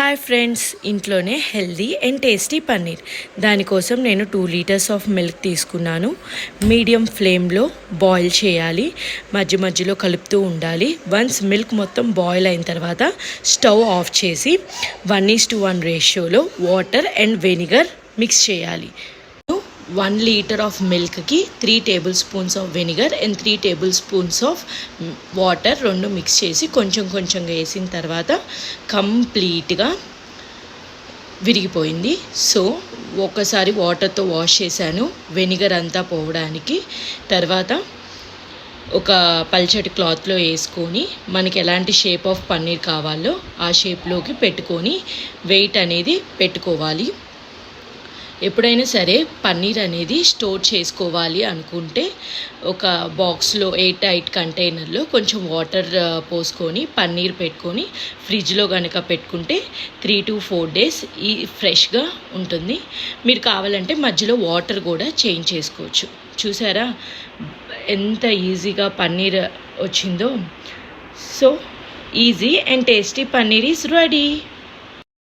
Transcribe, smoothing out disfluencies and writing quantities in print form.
Hi friends, ఇంట్లోనే healthy and tasty paneer. దానికోసం నేను 2 లీటర్స్ ఆఫ్ మిల్క్ తీసుకున్నాను. మీడియం ఫ్లేమ్లో బాయిల్ చేయాలి, మధ్య మధ్యలో కలుపుతూ ఉండాలి. వన్స్ మిల్క్ మొత్తం బాయిల్ అయిన తర్వాత స్టవ్ ఆఫ్ చేసి 1:1 రేషియోలో వాటర్ అండ్ వెనిగర్ మిక్స్ చేయాలి. 1 లీటర్ ఆఫ్ మిల్క్కి 3 table spoons of vinegar and 3 table spoons of water రెండు మిక్స్ చేసి కొంచెంగా వేసిన తర్వాత కంప్లీట్గా విరిగిపోయింది. సో ఒకసారి వాటర్తో వాష్ చేశాను వెనిగర్ అంతా పోవడానికి. తర్వాత ఒక పల్చటి క్లాత్లో వేసుకొని మనకి ఎలాంటి షేప్ ఆఫ్ పన్నీర్ కావాలో ఆ షేప్లోకి పెట్టుకొని వెయిట్ అనేది పెట్టుకోవాలి. ఎప్పుడైనా సరే పన్నీర్ అనేది స్టోర్ చేసుకోవాలి అనుకుంటే ఒక బాక్స్లో ఎయిర్ టైట్ కంటైనర్లో కొంచెం వాటర్ పోసుకొని పన్నీర్ పెట్టుకొని ఫ్రిడ్జ్లో కనుక పెట్టుకుంటే 3 to 4 days ఫ్రెష్గా ఉంటుంది. మీరు కావాలంటే మధ్యలో వాటర్ కూడా చేంజ్ చేసుకోవచ్చు. చూసారా ఎంత ఈజీగా పన్నీర్ వచ్చిందో. So easy and tasty paneer is ready.